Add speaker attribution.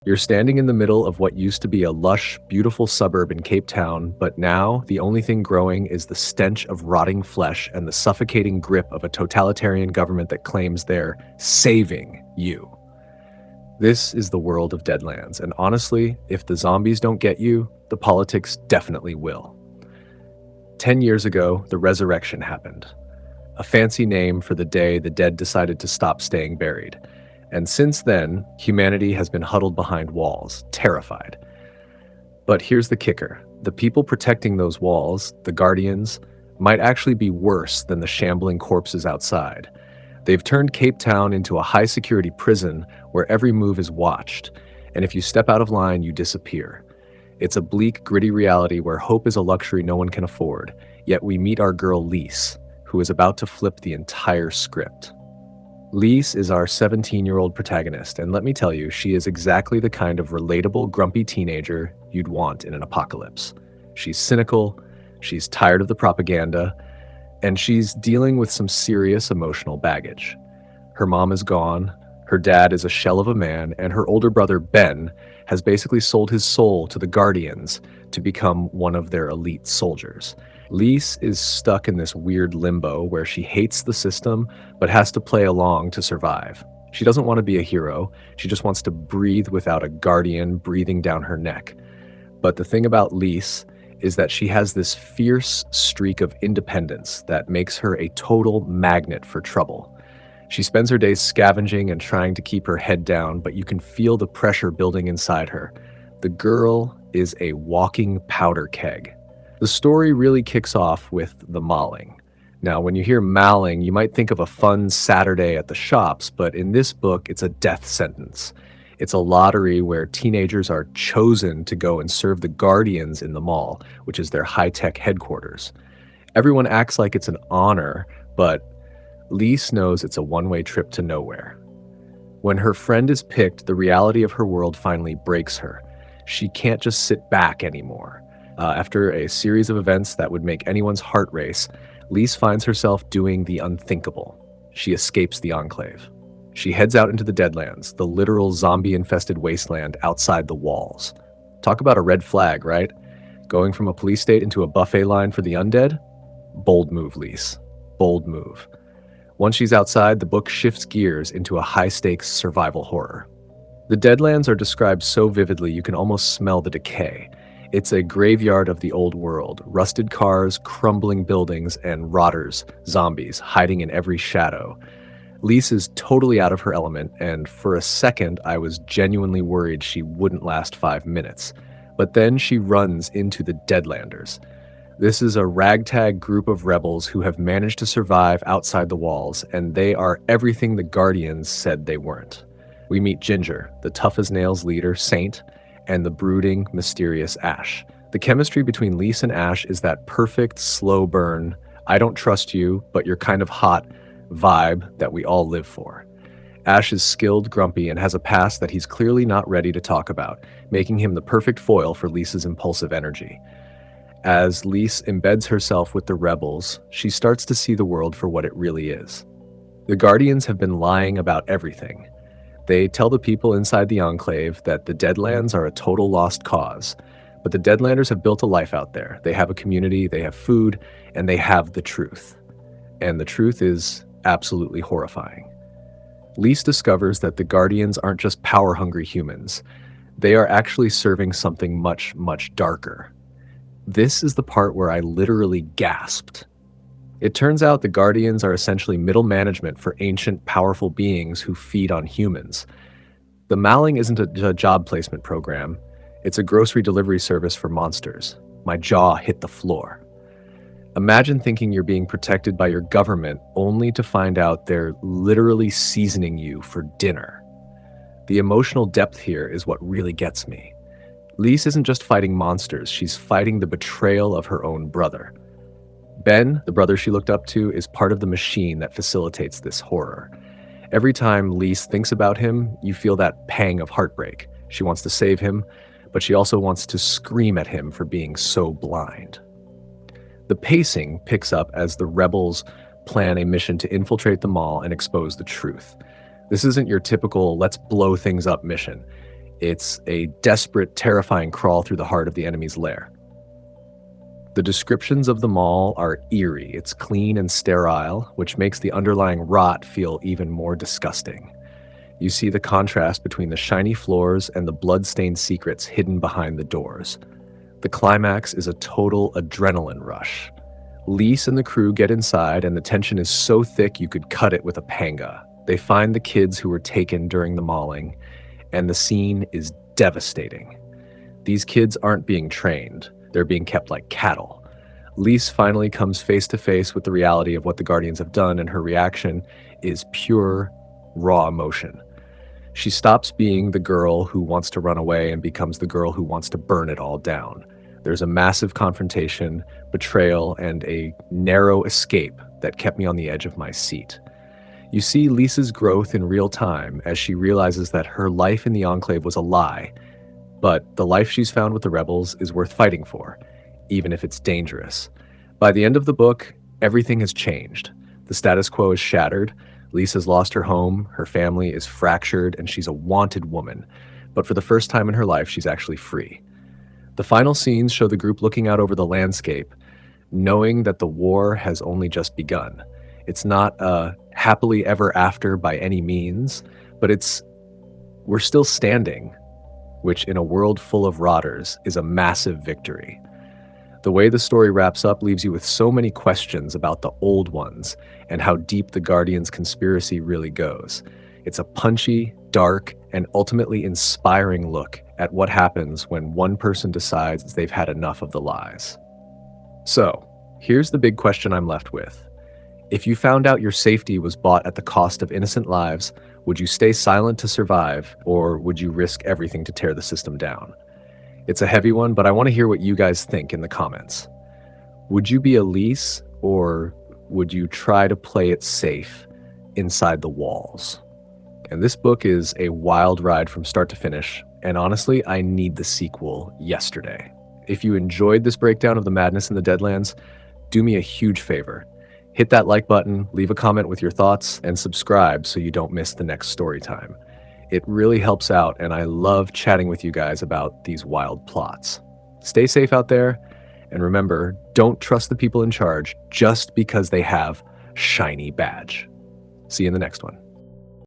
Speaker 1: You're standing in the middle of what used to be a lush, beautiful suburb in Cape Town, but now the only thing growing is the stench of rotting flesh and the suffocating grip of a totalitarian government that claims they're saving you. This is the world of Deadlands, and honestly, if the zombies don't get you, the politics definitely will. 10 years ago, the resurrection happened. A fancy name for the day the dead decided to stop staying buried. And since then, humanity has been huddled behind walls, terrified. But here's the kicker. The people protecting those walls, the guardians, might actually be worse than the shambling corpses outside. They've turned Cape Town into a high-security prison where every move is watched, and if you step out of line, you disappear. It's a bleak, gritty reality where hope is a luxury no one can afford, yet we meet our girl Leas, who is about to flip the entire script. Leas is our 17-year-old protagonist, and let me tell you, she is exactly the kind of relatable, grumpy teenager you'd want in an apocalypse. She's cynical, she's tired of the propaganda, and she's dealing with some serious emotional baggage. Her mom is gone, her dad is a shell of a man, and her older brother, Ben, has basically sold his soul to the Guardians to become one of their elite soldiers. Leas is stuck in this weird limbo where she hates the system but has to play along to survive. She doesn't want to be a hero, she just wants to breathe without a guardian breathing down her neck. But the thing about Leas is that she has this fierce streak of independence that makes her a total magnet for trouble. She spends her days scavenging and trying to keep her head down, but you can feel the pressure building inside her. The girl is a walking powder keg. The story really kicks off with the mauling. Now, when you hear mauling, you might think of a fun Saturday at the shops, but in this book, it's a death sentence. It's a lottery where teenagers are chosen to go and serve the guardians in the mall, which is their high-tech headquarters. Everyone acts like it's an honor, but Leas knows it's a one-way trip to nowhere. When her friend is picked, the reality of her world finally breaks her. She can't just sit back anymore. After a series of events that would make anyone's heart race, Leas finds herself doing the unthinkable. She escapes the Enclave. She heads out into the Deadlands, the literal zombie-infested wasteland outside the walls. Talk about a red flag, right? Going from a police state into a buffet line for the undead? Bold move, Leas. Bold move. Once she's outside, the book shifts gears into a high-stakes survival horror. The Deadlands are described so vividly you can almost smell the decay. It's a graveyard of the old world, rusted cars, crumbling buildings, and rotters, zombies, hiding in every shadow. Leas is totally out of her element, and for a second I was genuinely worried she wouldn't last 5 minutes. But then she runs into the Deadlanders. This is a ragtag group of rebels who have managed to survive outside the walls, and they are everything the Guardians said they weren't. We meet Ginger, the tough-as-nails leader, Saint, and the brooding, mysterious Ash. The chemistry between Leas and Ash is that perfect, slow burn, I don't trust you, but you're kind of hot vibe that we all live for. Ash is skilled, grumpy, and has a past that he's clearly not ready to talk about, making him the perfect foil for Leas's impulsive energy. As Leas embeds herself with the rebels, she starts to see the world for what it really is. The Guardians have been lying about everything. They tell the people inside the Enclave that the Deadlands are a total lost cause, but the Deadlanders have built a life out there. They have a community, they have food, and they have the truth. And the truth is absolutely horrifying. Leas discovers that the Guardians aren't just power-hungry humans. They are actually serving something much, much darker. This is the part where I literally gasped. It turns out the Guardians are essentially middle management for ancient, powerful beings who feed on humans. The mauling isn't a job placement program. It's a grocery delivery service for monsters. My jaw hit the floor. Imagine thinking you're being protected by your government only to find out they're literally seasoning you for dinner. The emotional depth here is what really gets me. Leas isn't just fighting monsters, she's fighting the betrayal of her own brother. Ben, the brother she looked up to, is part of the machine that facilitates this horror. Every time Leas thinks about him, you feel that pang of heartbreak. She wants to save him, but she also wants to scream at him for being so blind. The pacing picks up as the rebels plan a mission to infiltrate the mall and expose the truth. This isn't your typical let's blow things up mission. It's a desperate, terrifying crawl through the heart of the enemy's lair. The descriptions of the mall are eerie. It's clean and sterile, which makes the underlying rot feel even more disgusting. You see the contrast between the shiny floors and the blood-stained secrets hidden behind the doors. The climax is a total adrenaline rush. Leas and the crew get inside, and the tension is so thick you could cut it with a panga. They find the kids who were taken during the mauling, and the scene is devastating. These kids aren't being trained. They're being kept like cattle. Leas finally comes face to face with the reality of what the Guardians have done, and her reaction is pure, raw emotion. She stops being the girl who wants to run away and becomes the girl who wants to burn it all down. There's a massive confrontation, betrayal, and a narrow escape that kept me on the edge of my seat. You see Lisa's growth in real time as she realizes that her life in the Enclave was a lie, but the life she's found with the rebels is worth fighting for, even if it's dangerous. By the end of the book, everything has changed. The status quo is shattered. Lisa's lost her home, her family is fractured, and she's a wanted woman. But for the first time in her life, she's actually free. The final scenes show the group looking out over the landscape, knowing that the war has only just begun. It's not a happily ever after by any means, but we're still standing, which in a world full of rotters is a massive victory. The way the story wraps up leaves you with so many questions about the old ones and how deep the Guardians' conspiracy really goes. It's a punchy, dark, and ultimately inspiring look at what happens when one person decides they've had enough of the lies. So, here's the big question I'm left with. If you found out your safety was bought at the cost of innocent lives, would you stay silent to survive, or would you risk everything to tear the system down? It's a heavy one, but I want to hear what you guys think in the comments. Would you be a Leas, or would you try to play it safe inside the walls? And this book is a wild ride from start to finish, and honestly, I need the sequel yesterday. If you enjoyed this breakdown of the madness in the Deadlands, do me a huge favor. Hit that like button, leave a comment with your thoughts, and subscribe so you don't miss the next story time. It really helps out, and I love chatting with you guys about these wild plots. Stay safe out there, and remember, don't trust the people in charge just because they have shiny badge. See you in the next one.